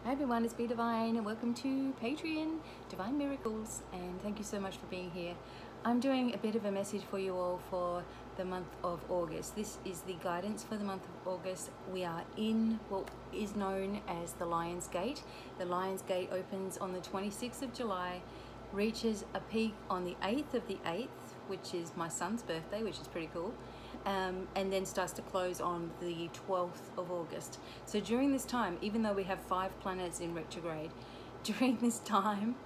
Hi everyone, it's Be Divine and welcome to Patreon, Divine Miracles, and thank you so much for being here. I'm doing a bit of a message for you all for the month of August. This is the guidance for the month of August. We are in what is known as the Lion's Gate. The Lion's Gate opens on the 26th of July, reaches a peak on the 8th of the 8th, which is my son's birthday, which is pretty cool. And then starts to close on the 12th of August. So during this time, even though we have 5 planets in retrograde, during this time,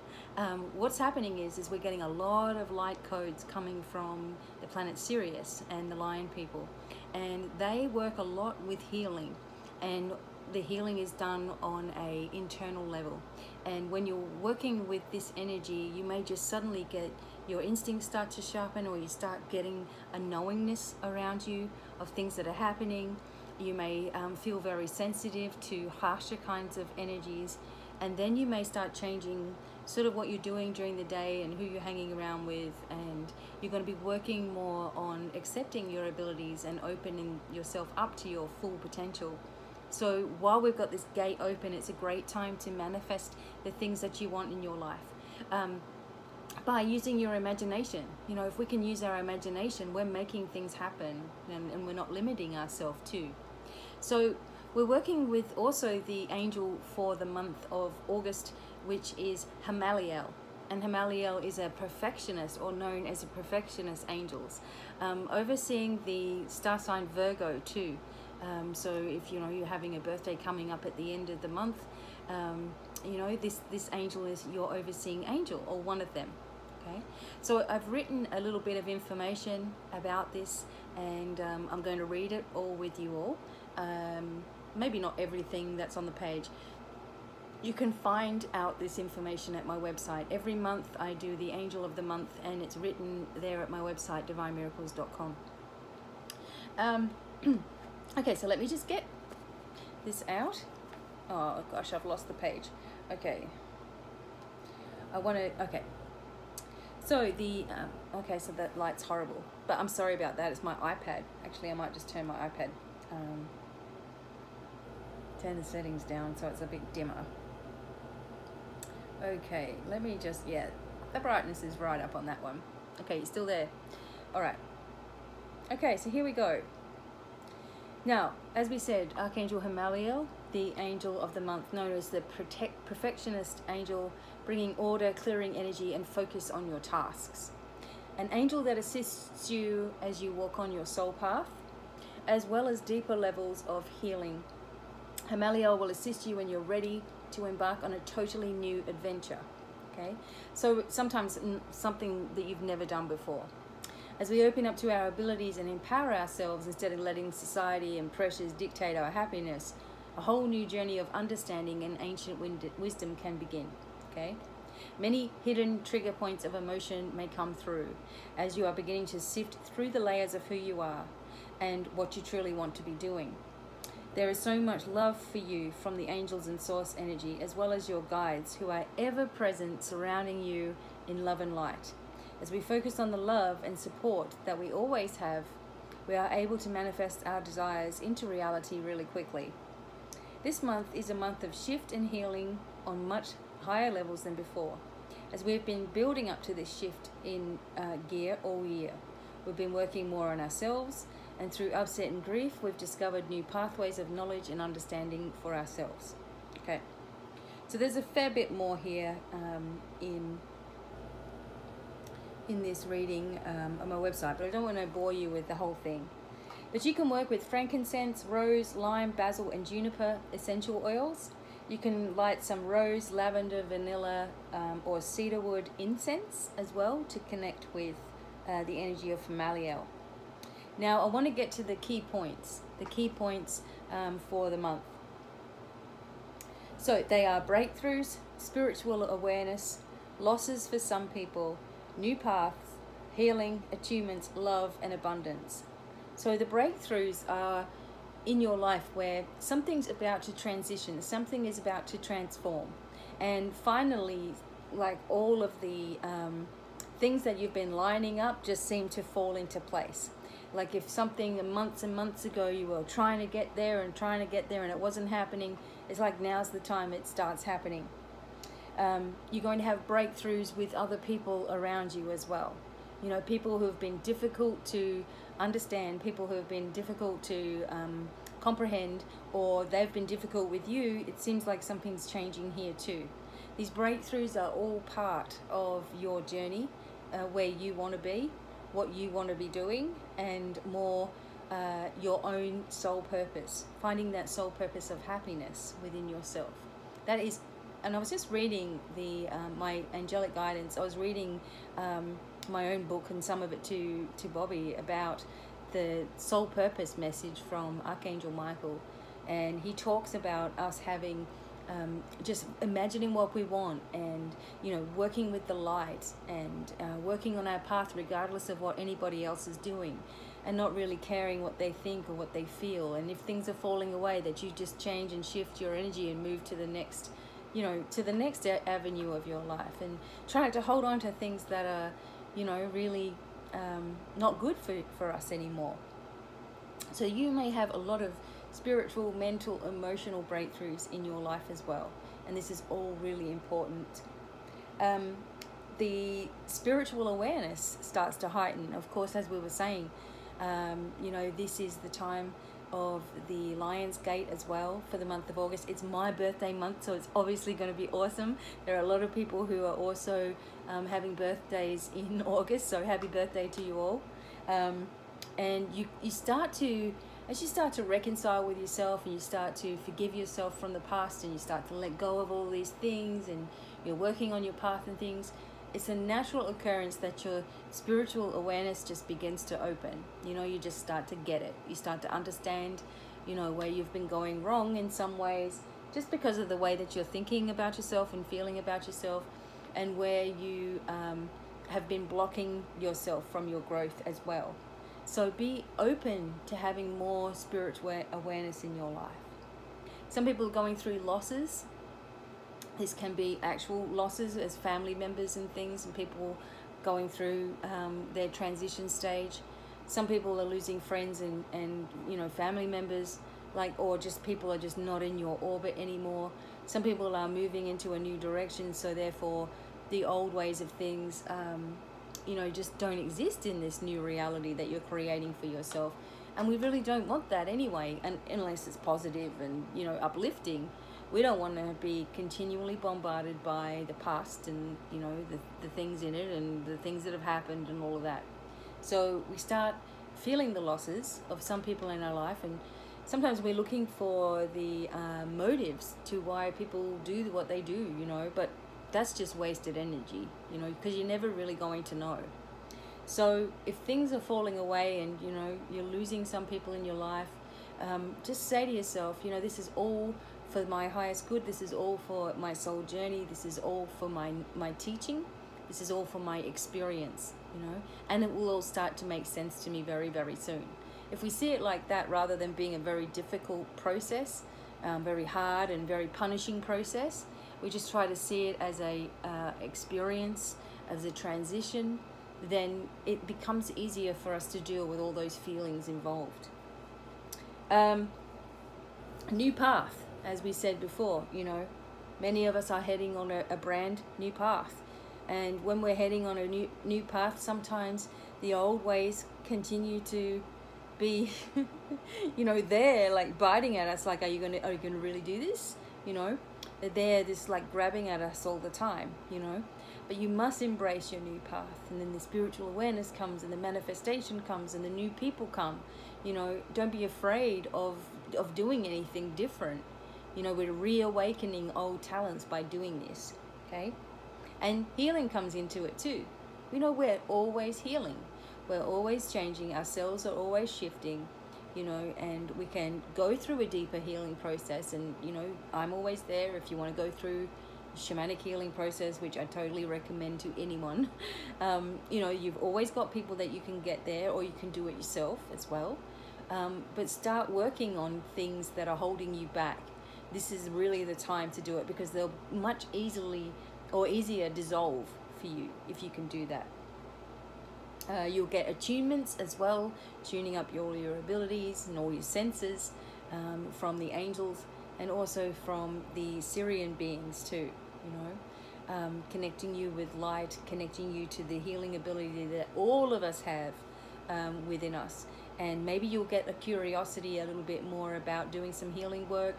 what's happening is we're getting a lot of light codes coming from the planet Sirius and the Lion people. And they work a lot with healing. And the healing is done on a internal level. And when you're working with this energy, you may just suddenly get your instincts start to sharpen, or you start getting a knowingness around you of things that are happening. You may feel very sensitive to harsher kinds of energies, and then you may start changing sort of what you're doing during the day and who you're hanging around with, and you're going to be working more on accepting your abilities and opening yourself up to your full potential. So while we've got this gate open, it's a great time to manifest the things that you want in your life. By using your imagination. You know, if we can use our imagination, we're making things happen, and we're not limiting ourselves too. So we're working with also the angel for the month of August, which is Hamaliel. And Hamaliel is a perfectionist, or known as a perfectionist angels, overseeing the star sign Virgo too. So if you know you're having a birthday coming up at the end of the month, you know this angel is your overseeing angel, or one of them. Okay, so I've written a little bit of information about this, and I'm going to read it all with you all. Maybe not everything that's on the page. You can find out this information at my website. Every month I do the angel of the month, and it's written there at my website, divinemiracles.com. Okay, so let me just get this out. Oh gosh, I've lost the page. Okay, I want to, okay. So the, okay, so that light's horrible, but I'm sorry about that. It's my iPad. Actually, I might just turn my iPad, turn the settings down so it's a bit dimmer. Okay, let me just, yeah, the brightness is right up on that one. Okay, you're still there. All right. Okay, so here we go. Now, as we said, Archangel Hamaliel, the angel of the month, known as the perfectionist angel, bringing order, clearing energy, and focus on your tasks. An angel that assists you as you walk on your soul path, as well as deeper levels of healing. Hamaliel will assist you when you're ready to embark on a totally new adventure. Okay, so sometimes something that you've never done before. As we open up to our abilities and empower ourselves instead of letting society and pressures dictate our happiness, a whole new journey of understanding and ancient wisdom can begin. Okay? Many hidden trigger points of emotion may come through as you are beginning to sift through the layers of who you are and what you truly want to be doing. There is so much love for you from the angels and source energy, as well as your guides who are ever present, surrounding you in love and light. As we focus on the love and support that we always have, we are able to manifest our desires into reality really quickly. This month is a month of shift and healing on much higher levels than before, as we've been building up to this shift in gear all year. We've been working more on ourselves, and through upset and grief, we've discovered new pathways of knowledge and understanding for ourselves. Okay, so there's a fair bit more here in this reading on my website, but I don't want to bore you with the whole thing. But you can work with frankincense, rose, lime, basil, and juniper essential oils. You can light some rose, lavender, vanilla, or cedarwood incense as well to connect with the energy of Hamaliel. Now I want to get to the key points for the month. So they are breakthroughs, spiritual awareness, losses for some people, new paths, healing, attunements, love, and abundance. So the breakthroughs are in your life where something's about to transition, something is about to transform. And finally, like all of the things that you've been lining up just seem to fall into place. Like if something months and months ago you were trying to get there and trying to get there and it wasn't happening, it's like now's the time it starts happening. You're going to have breakthroughs with other people around you as well. You know, people who have been difficult to understand, people who have been difficult to comprehend, or they've been difficult with you. It seems like something's changing here too. These breakthroughs are all part of your journey, where you want to be, what you want to be doing, and more your own soul purpose, finding that soul purpose of happiness within yourself. That is, and I was just reading my angelic guidance. I was reading my own book and some of it to Bobby about the soul purpose message from Archangel Michael, and he talks about us having just imagining what we want, and you know, working with the light, and working on our path regardless of what anybody else is doing, and not really caring what they think or what they feel. And if things are falling away, that you just change and shift your energy and move to the next, you know, to the next avenue of your life, and trying to hold on to things that are, you know, really not good for us anymore. So you may have a lot of spiritual, mental, emotional breakthroughs in your life as well, and this is all really important. The spiritual awareness starts to heighten, of course, as we were saying. You know, this is the time of the Lion's Gate as well for the month of August. It's my birthday month, so it's obviously going to be awesome. There are a lot of people who are also having birthdays in August, so happy birthday to you all. And you start to, as you start to reconcile with yourself, and you start to forgive yourself from the past, and you start to let go of all these things, and you're working on your path and things, it's a natural occurrence that your spiritual awareness just begins to open. You know, you just start to get it. You start to understand, you know, where you've been going wrong in some ways, just because of the way that you're thinking about yourself and feeling about yourself, and where you have been blocking yourself from your growth as well. So be open to having more spiritual awareness in your life. Some people are going through losses. This can be actual losses as family members and things, and people going through their transition stage. Some people are losing friends and you know, family members, like, or just people are just not in your orbit anymore. Some people are moving into a new direction, so therefore the old ways of things you know, just don't exist in this new reality that you're creating for yourself. And we really don't want that anyway, and unless it's positive and, you know, uplifting. We don't want to be continually bombarded by the past and, you know, the things in it and the things that have happened and all of that. So we start feeling the losses of some people in our life, and sometimes we're looking for the motives to why people do what they do, you know, but that's just wasted energy, you know, because you're never really going to know. So if things are falling away and, you know, you're losing some people in your life, just say to yourself, you know, this is all for my highest good. This is all for my soul journey. This is all for my teaching. This is all for my experience, you know, and it will all start to make sense to me very, very soon. If we see it like that, rather than being a very difficult process, very hard and very punishing process, we just try to see it as a experience, as a transition, then it becomes easier for us to deal with all those feelings involved. New path, as we said before, you know, many of us are heading on a brand new path. And when we're heading on a new path, sometimes the old ways continue to be, you know, they're like biting at us, like, are you gonna really do this? You know, they're just like grabbing at us all the time, you know. But you must embrace your new path, and then the spiritual awareness comes, and the manifestation comes, and the new people come. You know, don't be afraid of doing anything different. You know, we're reawakening old talents by doing this, okay? And healing comes into it too. We know we're always healing. We're always changing. Our cells are always shifting, you know, and we can go through a deeper healing process. And, you know, I'm always there if you want to go through the shamanic healing process, which I totally recommend to anyone. You know, you've always got people that you can get there, or you can do it yourself as well. But start working on things that are holding you back. This is really the time to do it, because they'll much easier dissolve for you if you can do that. You'll get attunements as well, tuning up all your abilities and all your senses from the angels, and also from the Syrian beings too, you know, connecting you with light, connecting you to the healing ability that all of us have within us. And maybe you'll get a curiosity a little bit more about doing some healing work.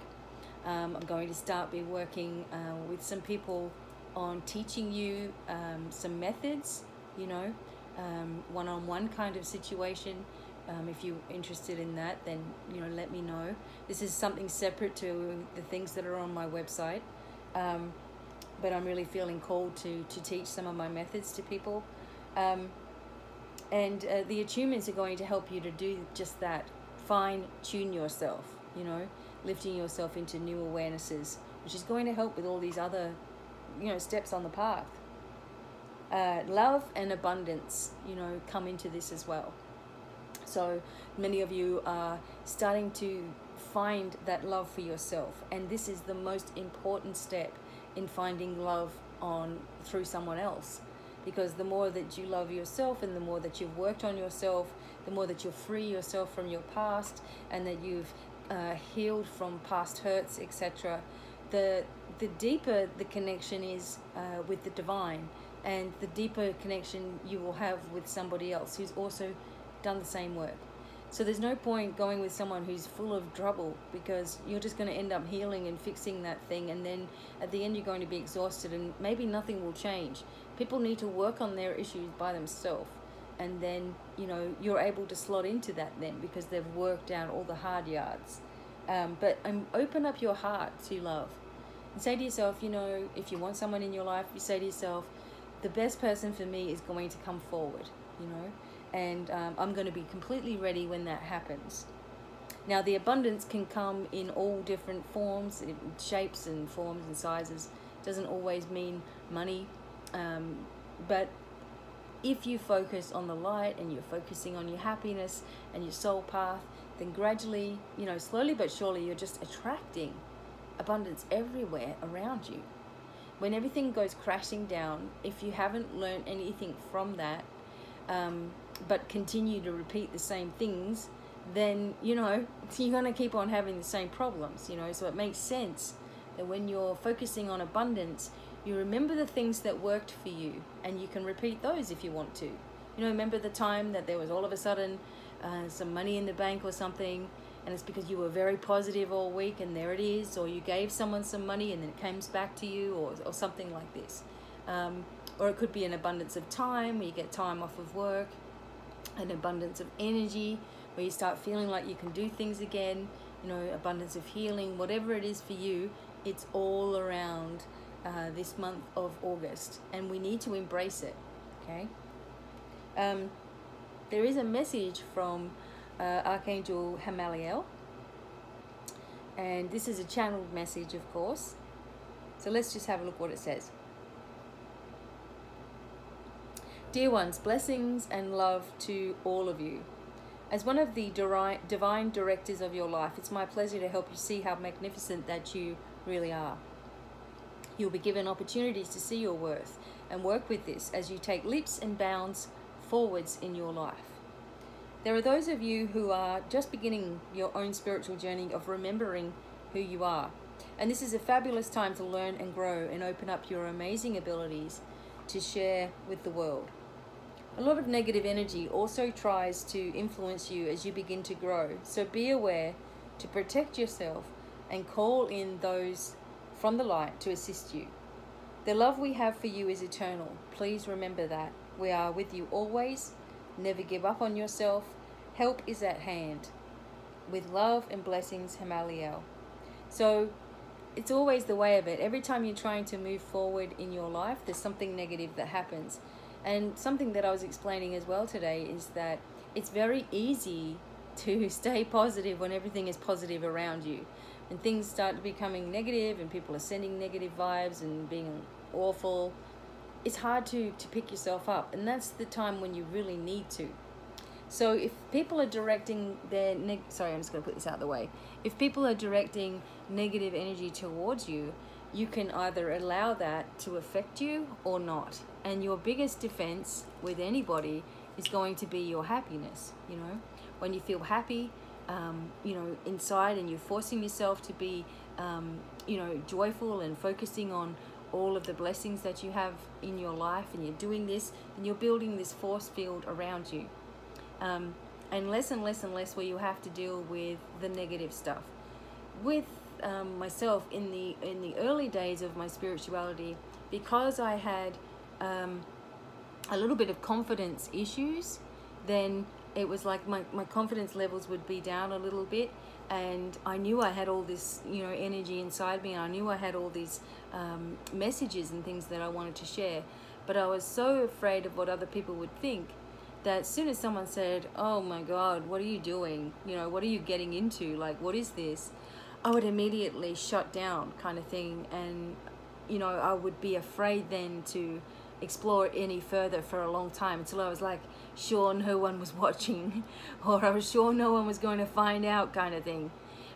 I'm going to start working with some people on teaching you some methods, you know, one-on-one kind of situation. If you're interested in that, then, you know, let me know. This is something separate to the things that are on my website, but I'm really feeling called to teach some of my methods to people. And the attunements are going to help you to do just that, fine-tune yourself, you know, lifting yourself into new awarenesses, which is going to help with all these other, you know, steps on the path. Love and abundance, you know, come into this as well. So many of you are starting to find that love for yourself, and this is the most important step in finding love through someone else. Because the more that you love yourself, and the more that you've worked on yourself, the more that you free yourself from your past, and that you've healed from past hurts, etc., the deeper the connection is with the divine, and the deeper connection you will have with somebody else who's also done the same work. So there's no point going with someone who's full of trouble, because you're just going to end up healing and fixing that thing, and then at the end you're going to be exhausted and maybe nothing will change. People need to work on their issues by themselves, and then, you know, you're able to slot into that then, because they've worked out all the hard yards. But open up your heart to love, and say to yourself, you know, if you want someone in your life, you say to yourself, the best person for me is going to come forward, you know, and I'm going to be completely ready when that happens. Now, the abundance can come in all different forms, in shapes and forms and sizes. It doesn't always mean money, but if you focus on the light, and you're focusing on your happiness and your soul path, then gradually, you know, slowly but surely, you're just attracting abundance everywhere around you. When everything goes crashing down, if you haven't learned anything from that, but continue to repeat the same things, then, you know, you're going to keep on having the same problems, you know. So it makes sense that when you're focusing on abundance, you remember the things that worked for you, and you can repeat those if you want to. You know, remember the time that there was all of a sudden some money in the bank or something, and it's because you were very positive all week, and there it is, or you gave someone some money and then it comes back to you, or something like this. Or it could be an abundance of time, where you get time off of work, an abundance of energy, where you start feeling like you can do things again, you know, abundance of healing, whatever it is for you, it's all around this month of August, and we need to embrace it, okay? There is a message from Archangel Hamaliel, and this is a channeled message, of course. So let's just have a look what it says. Dear ones, blessings and love to all of you. As one of the divine directors of your life, it's my pleasure to help you see how magnificent that you really are. You'll be given opportunities to see your worth and work with this as you take leaps and bounds forwards in your life. There are those of you who are just beginning your own spiritual journey of remembering who you are. And this is a fabulous time to learn and grow and open up your amazing abilities to share with the world. A lot of negative energy also tries to influence you as you begin to grow. So be aware to protect yourself and call in those from the light to assist you. The love we have for you is eternal. Please remember that. We are with you always. Never give up on yourself. Help is at hand. With love and blessings, Hamaliel. So it's always the way of it. Every time you're trying to move forward in your life, there's something negative that happens. And something that I was explaining as well today is that it's very easy to stay positive when everything is positive around you. And things start becoming negative and people are sending negative vibes and being awful, it's hard to pick yourself up. And that's the time when you really need to. So if people are directing their sorry, I'm just going to put this out of the way. If people are directing negative energy towards you, you can either allow that to affect you or not. And your biggest defense with anybody is going to be your happiness. You know, when you feel happy, you know, inside, and you're forcing yourself to be, you know, joyful and focusing on all of the blessings that you have in your life, and you're doing this, and you're building this force field around you. And less and less and less where you have to deal with the negative stuff. With myself in the early days of my spirituality, because I had a little bit of confidence issues, then it was like my confidence levels would be down a little bit, and I knew I had all this, you know, energy inside me, and I knew I had all these messages and things that I wanted to share, but I was so afraid of what other people would think that as soon as someone said, "Oh my God, what are you doing? You know, what are you getting into? Like, what is this?" I would immediately shut down, kind of thing. And, you know, I would be afraid then to explore it any further for a long time, until I was like sure no one was watching, or I was sure no one was going to find out, kind of thing.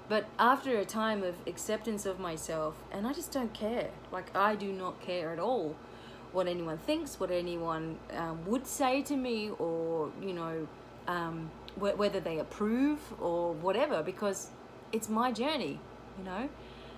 But after a time of acceptance of myself, and I just don't care, like I do not care at all what anyone thinks, what anyone would say to me, or, you know, whether they approve or whatever, because it's my journey, you know.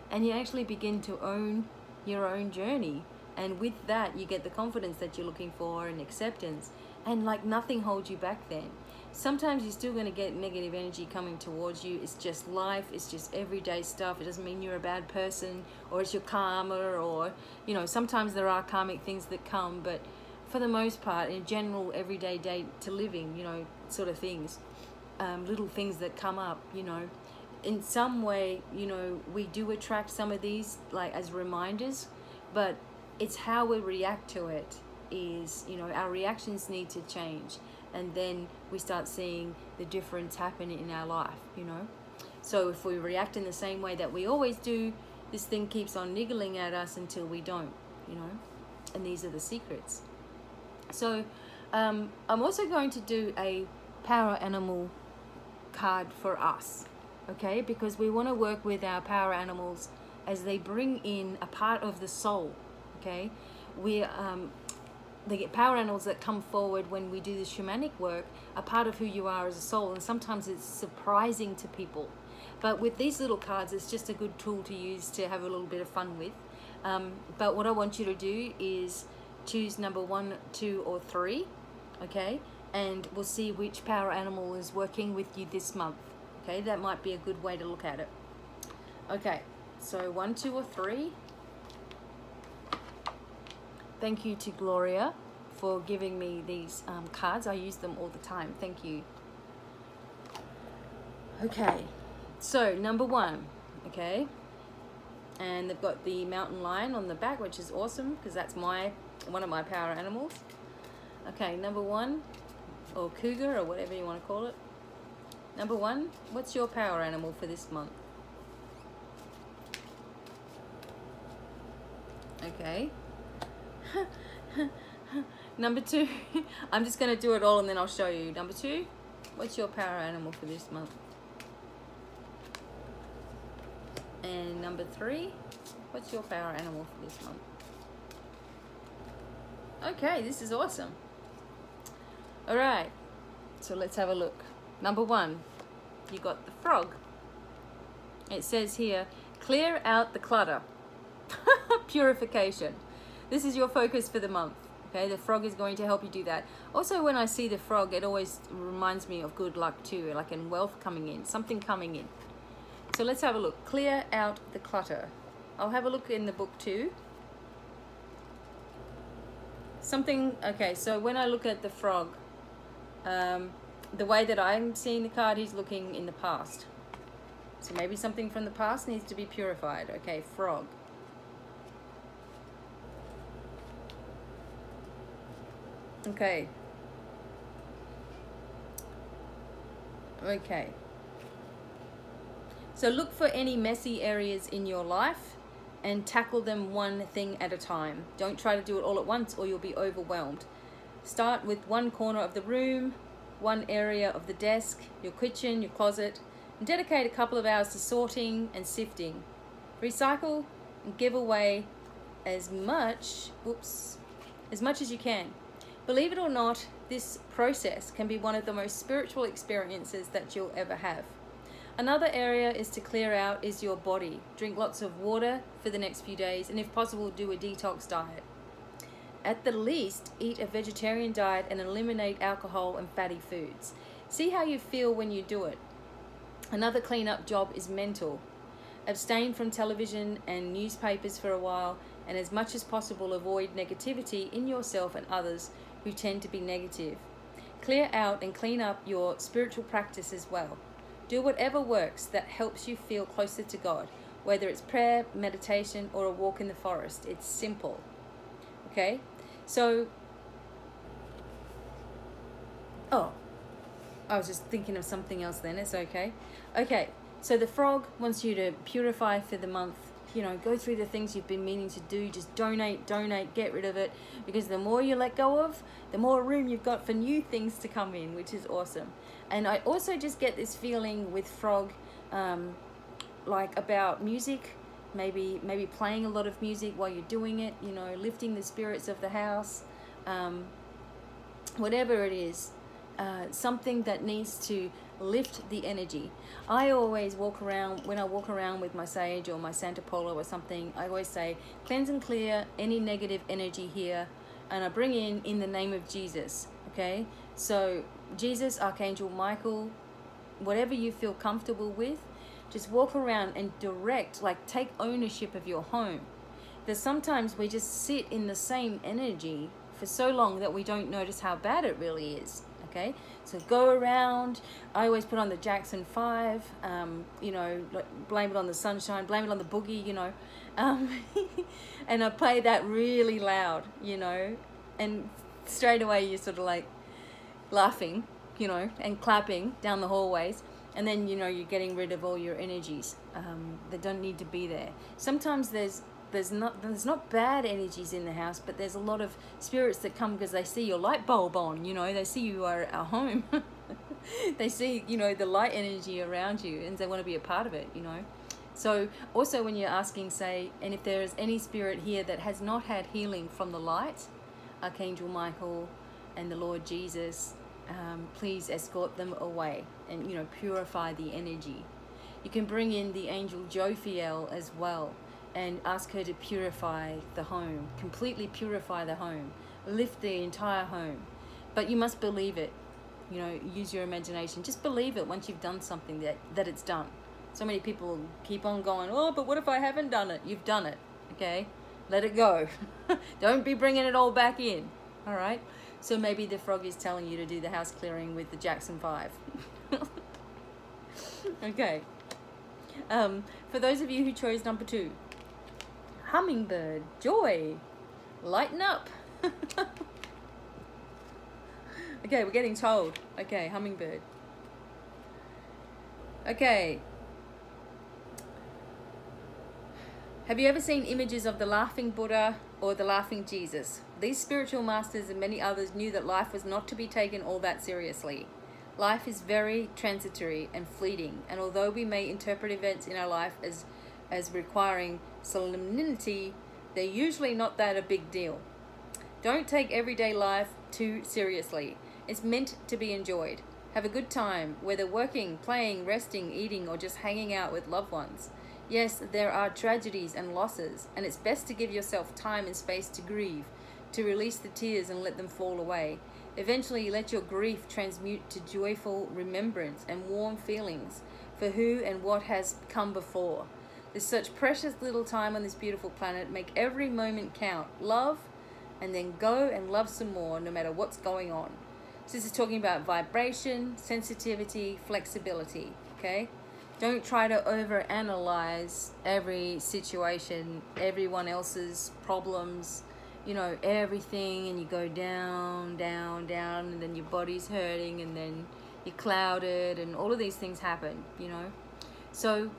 And you actually begin to own your own journey, and with that you get the confidence that you're looking for, and acceptance, and like nothing holds you back then. Sometimes you're still going to get negative energy coming towards you. It's just life, it's just everyday stuff. It doesn't mean you're a bad person, or it's your karma, or, you know, sometimes there are karmic things that come, but for the most part, in general, everyday day to living, you know, sort of things, little things that come up, you know, in some way, you know, we do attract some of these like as reminders, but it's how we react to it is, you know, our reactions need to change, and then we start seeing the difference happen in our life, you know. So if we react in the same way that we always do, this thing keeps on niggling at us until we don't, you know. And these are the secrets. So I'm also going to do a power animal card for us, okay, because we want to work with our power animals as they bring in a part of the soul, okay. They get power animals that come forward when we do the shamanic work, a part of who you are as a soul, and sometimes it's surprising to people. But with these little cards, it's just a good tool to use to have a little bit of fun with. But what I want you to do is choose number 1, 2, or 3, okay? And we'll see which power animal is working with you this month, okay? That might be a good way to look at it. Okay, so 1, 2, or 3. Thank you to Gloria for giving me these cards. I use them all the time. Thank you. Okay, so number 1, okay, and they've got the mountain lion on the back, which is awesome because that's one of my power animals. Okay, number 1, or cougar, or whatever you want to call it. Number 1, what's your power animal for this month? Okay. Number 2, I'm just going to do it all and then I'll show you. Number 2, what's your power animal for this month? And number 3, what's your power animal for this month? Okay, this is awesome. All right, so let's have a look. Number 1, you got the frog. It says here, clear out the clutter. Purification. This is your focus for the month. Okay, the frog is going to help you do that. Also, when I see the frog, it always reminds me of good luck too, like in wealth coming in, something coming in. So let's have a look. Clear out the clutter. I'll have a look in the book too. Something, okay, so when I look at the frog, the way that I'm seeing the card, he's looking in the past. So maybe something from the past needs to be purified. Okay, frog. Okay. Okay. So look for any messy areas in your life and tackle them one thing at a time. Don't try to do it all at once or you'll be overwhelmed. Start with one corner of the room, one area of the desk, your kitchen, your closet, and dedicate a couple of hours to sorting and sifting. Recycle and give away as much as you can. Believe it or not, This process can be one of the most spiritual experiences that you'll ever have. Another area is to clear out is your body. Drink lots of water for the next few days, and if possible, do a detox diet. At the least, eat a vegetarian diet and eliminate alcohol and fatty foods. See how you feel when you do it. Another cleanup job is mental. Abstain from television and newspapers for a while, and as much as possible avoid negativity in yourself and others who tend to be negative. Clear out and clean up your spiritual practice as well. Do whatever works that helps you feel closer to God, whether it's prayer, meditation, or a walk in the forest. It's simple. Okay? So, oh, I was just thinking of something else then. It's okay. Okay, so the frog wants you to purify for the month. You know, go through the things you've been meaning to do. Just donate, get rid of it. Because the more you let go of, the more room you've got for new things to come in, which is awesome. And I also just get this feeling with frog, like about music, maybe playing a lot of music while you're doing it, you know, lifting the spirits of the house, whatever it is, something that needs to lift the energy. I always walk around, when I walk around with my sage or my Santa Paula or something, I always say, cleanse and clear any negative energy here, and I bring in the name of Jesus. Okay, so Jesus, Archangel Michael, whatever you feel comfortable with, just walk around and direct, like take ownership of your home. Because sometimes we just sit in the same energy for so long that we don't notice how bad it really is. Okay, so go around. I always put on the Jackson 5, you know, like blame it on the sunshine, blame it on the boogie, you know, and I play that really loud, you know, and straight away you're sort of like laughing, you know, and clapping down the hallways, and then, you know, you're getting rid of all your energies that don't need to be there. Sometimes there's not bad energies in the house, but there's a lot of spirits that come because they see your light bulb on, you know, they see you are at home. They see, you know, the light energy around you, and they want to be a part of it, you know. So also when you're asking, say, and if there is any spirit here that has not had healing from the light, Archangel Michael and the Lord Jesus, please escort them away and, you know, purify the energy. You can bring in the angel Jophiel as well and ask her to purify the home, completely purify the home, lift the entire home. But you must believe it, you know, use your imagination. Just believe it once you've done something that it's done. So many people keep on going, oh, but what if I haven't done it? You've done it, okay? Let it go. Don't be bringing it all back in, all right? So maybe the frog is telling you to do the house clearing with the Jackson 5. Okay. For those of you who chose number 2, hummingbird, joy, lighten up. Okay, we're getting told. Okay, hummingbird. Okay. Have you ever seen images of the laughing Buddha or the laughing Jesus? These spiritual masters and many others knew that life was not to be taken all that seriously. Life is very transitory and fleeting, and although we may interpret events in our life as requiring solemnity, they're usually not that a big deal. Don't take everyday life too seriously. It's meant to be enjoyed. Have a good time, whether working, playing, resting, eating, or just hanging out with loved ones. Yes, there are tragedies and losses, and it's best to give yourself time and space to grieve, to release the tears and let them fall away. Eventually, let your grief transmute to joyful remembrance and warm feelings for who and what has come before. There's such precious little time on this beautiful planet. Make every moment count. Love, and then go and love some more, no matter what's going on. So this is talking about vibration, sensitivity, flexibility, okay? Don't try to overanalyze every situation, everyone else's problems, you know, everything, and you go down, down, down, and then your body's hurting, and then you're clouded, and all of these things happen, you know. So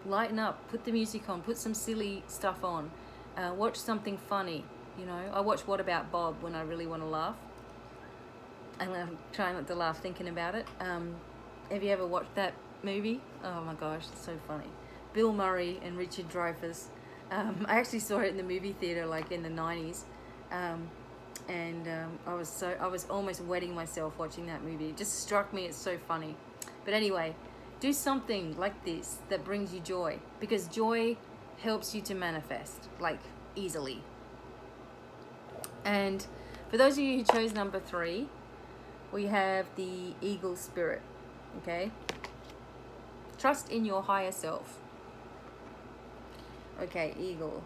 lighten up, put the music on, put some silly stuff on, watch something funny, you know. I watch What About Bob when I really want to laugh, and I'm trying not to laugh thinking about it. Have you ever watched that movie? Oh my gosh, it's so funny. Bill Murray and Richard Dreyfuss. I actually saw it in the movie theater, like in the 90s. and I was almost wetting myself watching that movie. It just struck me, it's so funny. But anyway, do something like this that brings you joy, because joy helps you to manifest, like, easily. And for those of you who chose number 3, we have the eagle spirit. Okay, trust in your higher self. Okay, eagle.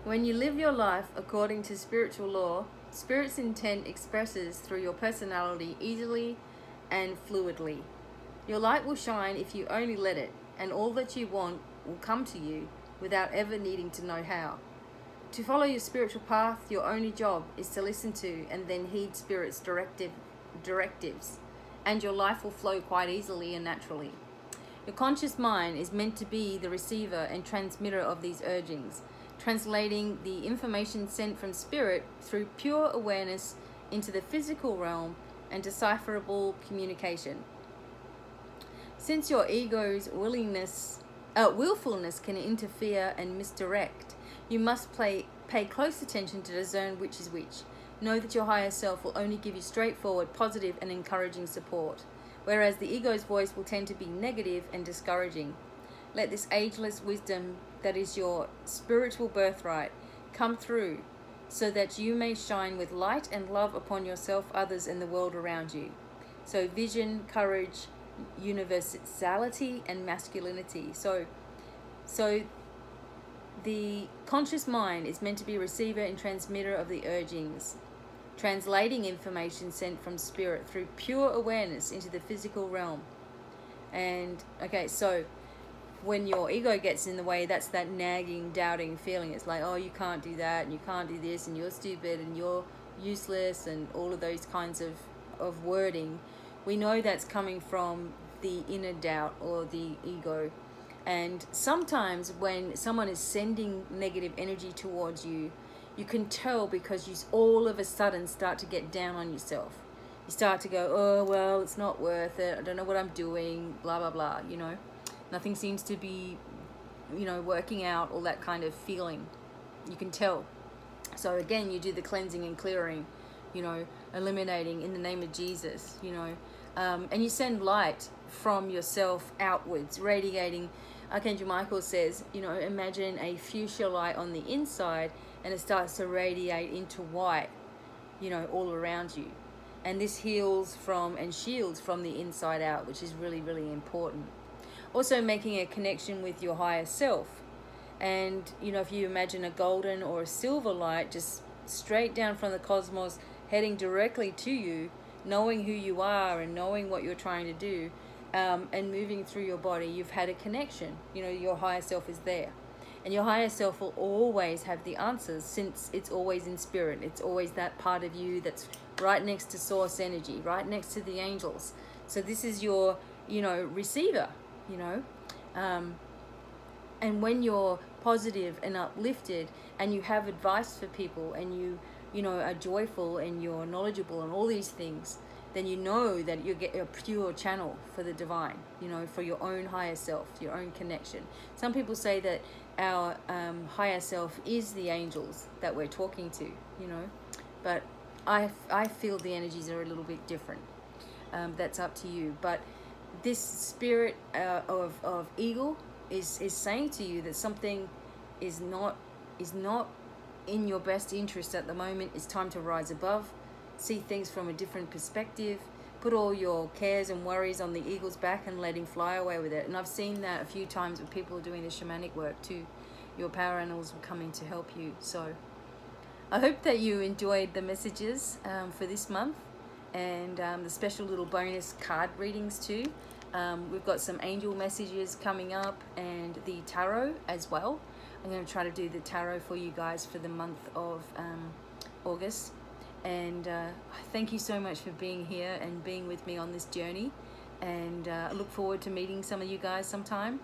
When you live your life according to spiritual law, Spirit's intent expresses through your personality easily and fluidly. Your light will shine if you only let it, and all that you want will come to you without ever needing to know how. To follow your spiritual path, your only job is to listen to and then heed Spirit's directives, and your life will flow quite easily and naturally. Your conscious mind is meant to be the receiver and transmitter of these urgings, translating the information sent from Spirit through pure awareness into the physical realm and decipherable communication. Since your ego's willfulness can interfere and misdirect, you must pay close attention to discern which is which. Know that your higher self will only give you straightforward, positive and encouraging support, whereas the ego's voice will tend to be negative and discouraging. Let this ageless wisdom that is your spiritual birthright come through, so that you may shine with light and love upon yourself, others, and the world around you. So vision, courage, universality, and masculinity. So the conscious mind is meant to be receiver and transmitter of the urgings, translating information sent from Spirit through pure awareness into the physical realm. And okay, so when your ego gets in the way, that's that nagging, doubting feeling. It's like, oh, you can't do that, and you can't do this, and you're stupid, and you're useless, and all of those kinds of wording. We know that's coming from the inner doubt or the ego. And sometimes when someone is sending negative energy towards you, you can tell, because you all of a sudden start to get down on yourself. You start to go, oh, well, it's not worth it. I don't know what I'm doing, blah, blah, blah, you know. Nothing seems to be, you know, working out, all that kind of feeling. You can tell. So again, you do the cleansing and clearing, you know, eliminating in the name of Jesus, you know. And you send light from yourself outwards, radiating. Archangel Michael says, you know, imagine a fuchsia light on the inside, and it starts to radiate into white, you know, all around you. And this heals from and shields from the inside out, which is really, really important. Also making a connection with your higher self. And, you know, if you imagine a golden or a silver light just straight down from the cosmos, heading directly to you, knowing who you are and knowing what you're trying to do, and moving through your body, you've had a connection. You know, your higher self is there. And your higher self will always have the answers, since it's always in Spirit. It's always that part of you that's right next to source energy, right next to the angels. So this is your, you know, receiver, you know. And when you're positive and uplifted and you have advice for people, and you know, are joyful and you're knowledgeable and all these things, then you know that you get a pure channel for the divine, you know, for your own higher self, your own connection. Some people say that our higher self is the angels that we're talking to, you know, but I feel the energies are a little bit different. That's up to you. But this spirit of eagle is saying to you that something is not in your best interest at the moment. It's time to rise above, see things from a different perspective, put all your cares and worries on the eagle's back and let him fly away with it. And I've seen that a few times when people are doing the shamanic work too. Your power animals will come in to help you. So I hope that you enjoyed the messages for this month, and the special little bonus card readings too. We've got some angel messages coming up, and the tarot as well. I'm going to try to do the tarot for you guys for the month of August. And thank you so much for being here and being with me on this journey. And I look forward to meeting some of you guys sometime.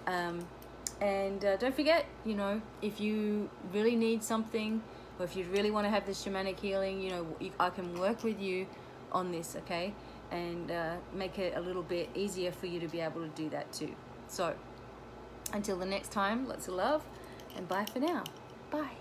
And don't forget, you know, if you really need something, or if you really want to have the shamanic healing, you know, I can work with you on this, okay? And make it a little bit easier for you to be able to do that too. So Until the next time, lots of love and bye for now. Bye.